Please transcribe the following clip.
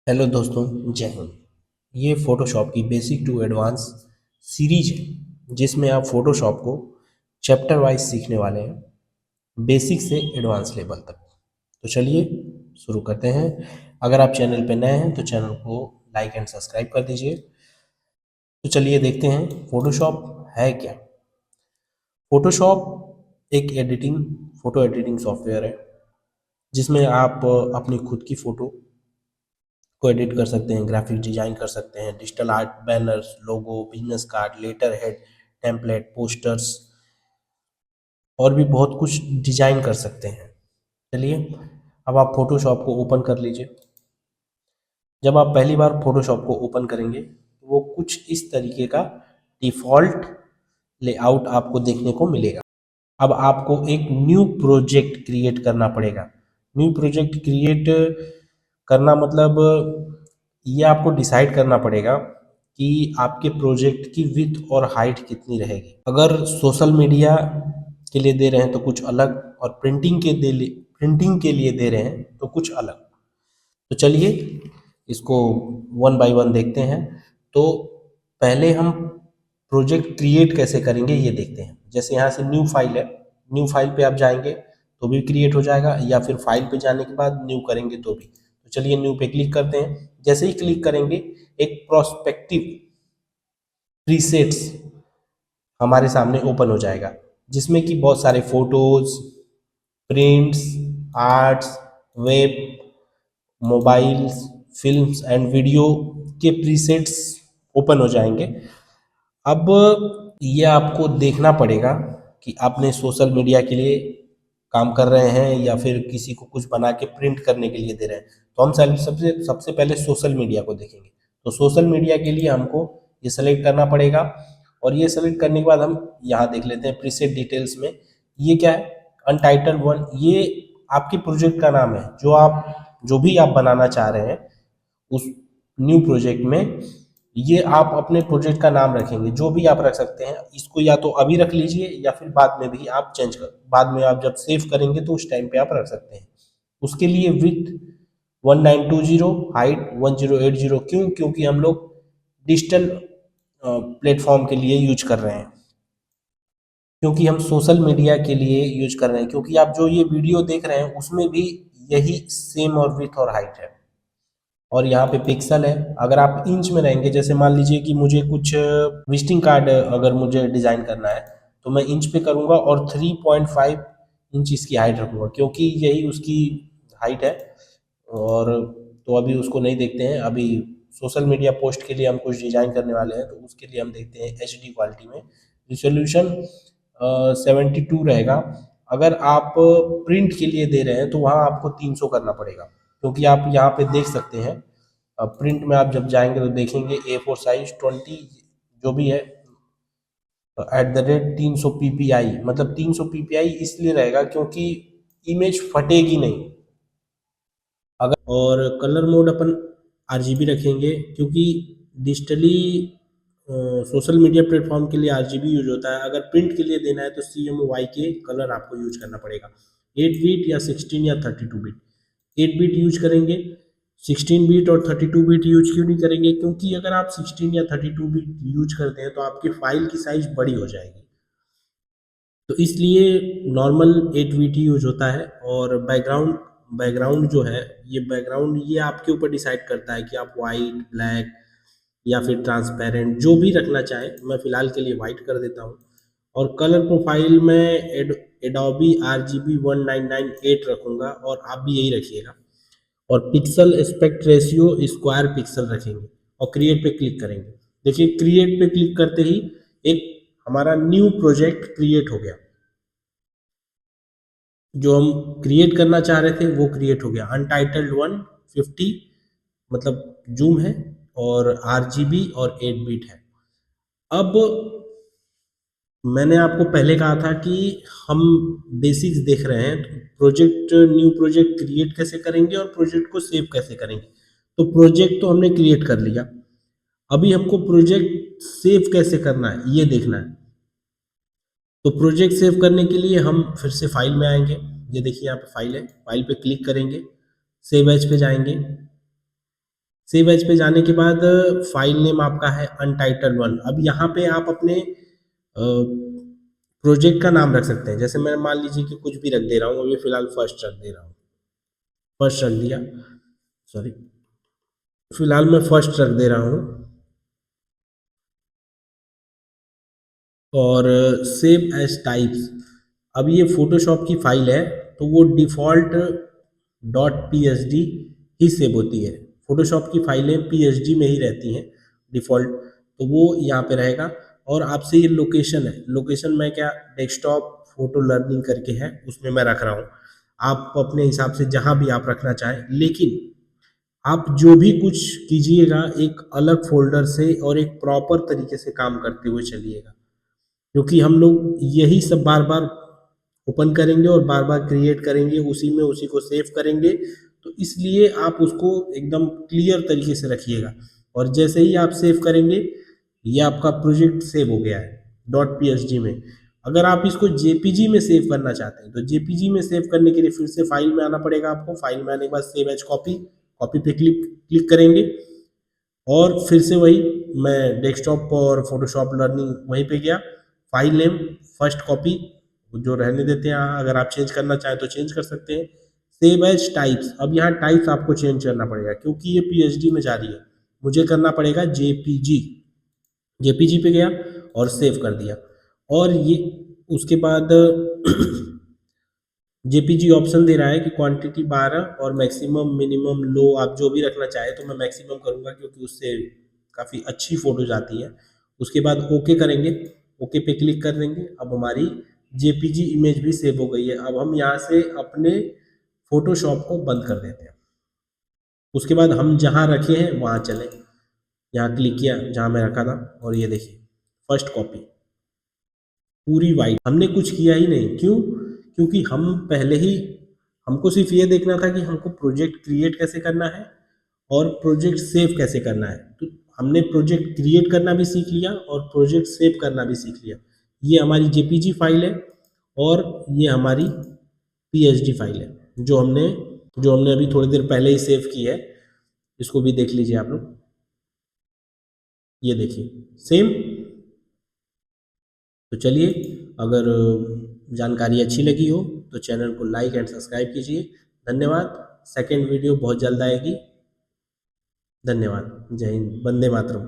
Hello दोस्तों, जय हिंद। ये फ़ोटोशॉप की बेसिक टू एडवांस सीरीज है जिसमें आप फ़ोटोशॉप को चैप्टर वाइज सीखने वाले हैं, बेसिक से एडवांस लेवल तक। तो चलिए शुरू करते हैं। अगर आप चैनल पे नए हैं तो चैनल को लाइक एंड सब्सक्राइब कर दीजिए। तो चलिए देखते हैं फ़ोटोशॉप है क्या। फ़ोटोशॉप एक फ़ोटो एडिटिंग सॉफ्टवेयर है जिसमें आप अपनी खुद की फ़ोटो को एडिट कर सकते हैं, ग्राफिक डिजाइन कर सकते हैं, digital art, banners, logo, business card, letterhead, template, posters और भी बहुत कुछ डिजाइन कर सकते हैं। चलिए अब आप फोटोशॉप को ओपन कर लीजिए। जब आप पहली बार फोटोशॉप को ओपन करेंगे तो वो कुछ इस तरीके का डिफ़ॉल्ट लेआउट आपको देखने को मिलेगा। अब आपको एक न्यू प्रोजेक्ट क्रिएट करना पड़ेगा। न्यू प्रोजेक्ट क्रिएट करना मतलब ये आपको डिसाइड करना पड़ेगा कि आपके प्रोजेक्ट की विड्थ और हाइट कितनी रहेगी। अगर सोशल मीडिया के लिए दे रहे हैं तो कुछ अलग, और प्रिंटिंग के लिए दे रहे हैं तो कुछ अलग। तो चलिए इसको वन बाय वन देखते हैं। तो पहले हम प्रोजेक्ट क्रिएट कैसे करेंगे ये देखते हैं। जैसे यहाँ से न्यू फाइल है, न्यू फाइल पे आप जाएंगे तो भी क्रिएट हो जाएगा, या फिर फाइल पे जाने के बाद न्यू करेंगे तो भी। तो चलिए न्यू पे क्लिक करते हैं। जैसे ही क्लिक करेंगे एक प्रोस्पेक्टिव प्रीसेट्स हमारे सामने ओपन हो जाएगा, जिसमें कि बहुत सारे photos, prints, arts, web, mobiles, films and video के प्रीसेट्स ओपन हो जाएंगे। अब ये आपको देखना पड़ेगा कि आपने सोशल मीडिया के लिए काम कर रहे हैं या फिर किसी को कुछ बना के प्रिंट करने के लिए दे रहे हैं। तो हम सबसे सबसे पहले सोशल मीडिया को देखेंगे। तो सोशल मीडिया के लिए हमको ये सेलेक्ट करना पड़ेगा, और ये सेलेक्ट करने के बाद हम यहाँ देख लेते हैं प्रीसेट डिटेल्स में। ये क्या है? Untitled one. ये आपके प्रोजेक्ट का नाम है, जो भी आप बनाना चाह रहे हैं उस न्यू प्रोजेक्ट में। ये आप अपने प्रोजेक्ट का नाम रखेंगे, जो भी आप रख सकते हैं। इसको या तो अभी रख लीजिए या फिर बाद में भी आप बाद में आप जब सेव करेंगे तो उस टाइम पे आप रख सकते हैं। उसके लिए विथ 1920, हाइट 1080। क्यों? क्योंकि हम लोग डिजिटल प्लेटफॉर्म के लिए यूज कर रहे हैं, क्योंकि हम सोशल मीडिया के लिए यूज कर रहे हैं, क्योंकि आप जो ये वीडियो देख रहे हैं उसमें भी यही सेम और विथ और हाइट है। और यहाँ पे पिक्सल है। अगर आप इंच में रहेंगे, जैसे मान लीजिए कि मुझे कुछ विजिटिंग कार्ड अगर मुझे डिज़ाइन करना है तो मैं इंच पे करूँगा और 3.5 इंच इसकी हाइट रखूँगा, क्योंकि यही उसकी हाइट है। और तो अभी उसको नहीं देखते हैं। अभी सोशल मीडिया पोस्ट के लिए हम कुछ डिज़ाइन करने वाले हैं, तो उसके लिए हम देखते हैं HD क्वालिटी में। रिजोल्यूशन 72 रहेगा। अगर आप प्रिंट के लिए दे रहे हैं तो वहाँ आपको 300 करना पड़ेगा, क्योंकि आप यहाँ पे देख सकते हैं प्रिंट में आप जब जाएंगे तो देखेंगे A4 साइज 20 जो भी है @ 300 PPI। मतलब 300 PPI इसलिए रहेगा क्योंकि इमेज फटेगी नहीं। अगर और कलर मोड अपन RGB रखेंगे, क्योंकि डिजिटली सोशल मीडिया प्लेटफॉर्म के लिए RGB यूज होता है। अगर प्रिंट के लिए देना है तो CMYK कलर आपको यूज करना पड़ेगा। 8 बिट या 16 या 32 बिट। 8 बिट यूज करेंगे। 16 बिट और 32 बिट यूज क्यों नहीं करेंगे? क्योंकि अगर आप 16 या 32 बिट यूज करते हैं तो आपकी फाइल की साइज बड़ी हो जाएगी। तो इसलिए नॉर्मल 8 बिट ही यूज होता है। और बैकग्राउंड बैकग्राउंड जो है, ये आपके ऊपर डिसाइड करता है कि आप वाइट, ब्लैक या फिर ट्रांसपेरेंट जो भी रखना चाहें। मैं फ़िलहाल के लिए वाइट कर देता हूँ। और कलर प्रोफाइल में एडोबी RGB 1998 रखूँगा, और आप भी यही रखिएगा। और pixel aspect ratio square pixel रखेंगे और क्रिएट पे क्लिक करेंगे। देखिए क्रिएट पे क्लिक करते ही एक हमारा न्यू प्रोजेक्ट क्रिएट हो गया। जो हम क्रिएट करना चाह रहे थे वो क्रिएट हो गया। अनटाइटल्ड 150 मतलब जूम है, और RGB और 8 बिट है। अब मैंने आपको पहले कहा था कि हम बेसिक्स देख रहे हैं, न्यू प्रोजेक्ट क्रिएट कैसे करेंगे और प्रोजेक्ट को सेव कैसे करेंगे। तो प्रोजेक्ट तो हमने क्रिएट कर लिया, अभी हमको प्रोजेक्ट सेव कैसे करना है ये देखना है। तो प्रोजेक्ट सेव करने के लिए हम फिर से फाइल में आएंगे। ये देखिए यहाँ पे फाइल है, फाइल पे क्लिक करेंगे, सेव एज पे जाएंगे। सेव एज पे जाने के बाद फाइल नेम आपका है अनटाइटल्ड वन। अब यहाँ पे आप अपने प्रोजेक्ट का नाम रख सकते हैं। जैसे मैं मान लीजिए कि कुछ भी रख दे रहा हूँ, अभी फिलहाल फर्स्ट रख दे रहा हूँ, फर्स्ट रख दिया, सॉरी, फिलहाल मैं फर्स्ट रख दे रहा हूँ। और सेव एज टाइप्स, अब ये फोटोशॉप की फाइल है तो वो default dot P H D ही सेव होती है। फोटोशॉप की फाइलें पी एच डी में ही रहती हैं डिफ़ॉल्ट, तो वो यहाँ पे रहेगा। और आपसे ये लोकेशन है, लोकेशन मैं क्या, डेस्कटॉप फोटो लर्निंग करके है उसमें मैं रख रहा हूँ। आप अपने हिसाब से जहाँ भी आप रखना चाहें, लेकिन आप जो भी कुछ कीजिएगा एक अलग फोल्डर से और एक प्रॉपर तरीके से काम करते हुए चलिएगा, क्योंकि हम लोग यही सब बार बार ओपन करेंगे और बार बार क्रिएट करेंगे, उसी में उसी को सेव करेंगे। तो इसलिए आप उसको एकदम क्लियर तरीके से रखिएगा। और जैसे ही आप सेव करेंगे, ये आपका प्रोजेक्ट सेव हो गया है डॉट पी में। अगर आप इसको जेपीजी में सेव करना चाहते हैं तो जेपीजी में सेव करने के लिए फिर से फाइल में आना पड़ेगा आपको। फाइल में आने के बाद सेव एज कॉपी, कॉपी पे क्लिक क्लिक करेंगे और फिर से वही, मैं डेस्कटॉप और फोटोशॉप लर्निंग वहीं पे गया, फाइल नेम फर्स्ट कॉपी जो रहने देते हैं, अगर आप चेंज करना चाहें तो चेंज कर सकते हैं। सेव एज टाइप्स, अब यहाँ टाइप्स आपको चेंज करना पड़ेगा क्योंकि ये पीएचडी में जा रही है, मुझे करना पड़ेगा जेपीजी। जेपीजी पे गया और सेव कर दिया। और ये उसके बाद जेपीजी ऑप्शन दे रहा है कि क्वांटिटी 12 और मैक्सिमम मिनिमम लो आप जो भी रखना चाहे, तो मैं मैक्सिमम करूँगा क्योंकि उससे काफ़ी अच्छी फोटोज आती है। उसके बाद ओके करेंगे, ओके पे क्लिक कर देंगे। अब हमारी जेपीजी इमेज भी सेव हो गई है। अब हम यहाँ से अपने फोटोशॉप को बंद कर देते हैं। उसके बाद हम जहाँ रखे हैं वहाँ चले, यहाँ क्लिक किया जहाँ मैं रखा था और ये देखिए फर्स्ट कॉपी पूरी वाइट, हमने कुछ किया ही नहीं। क्यों? क्योंकि हम पहले ही, हमको सिर्फ ये देखना था कि हमको प्रोजेक्ट क्रिएट कैसे करना है और प्रोजेक्ट सेव कैसे करना है। तो हमने प्रोजेक्ट क्रिएट करना भी सीख लिया और प्रोजेक्ट सेव करना भी सीख लिया। ये हमारी जेपीजी फाइल है और ये हमारी पीएचडी फाइल है जो हमने अभी थोड़ी देर पहले ही सेव की है। इसको भी देख लीजिए आप लोग, ये देखिए सेम। तो चलिए, अगर जानकारी अच्छी लगी हो तो चैनल को लाइक एंड सब्सक्राइब कीजिए। धन्यवाद। सेकेंड वीडियो बहुत जल्द आएगी। धन्यवाद। जय हिंद। वंदे मातरम।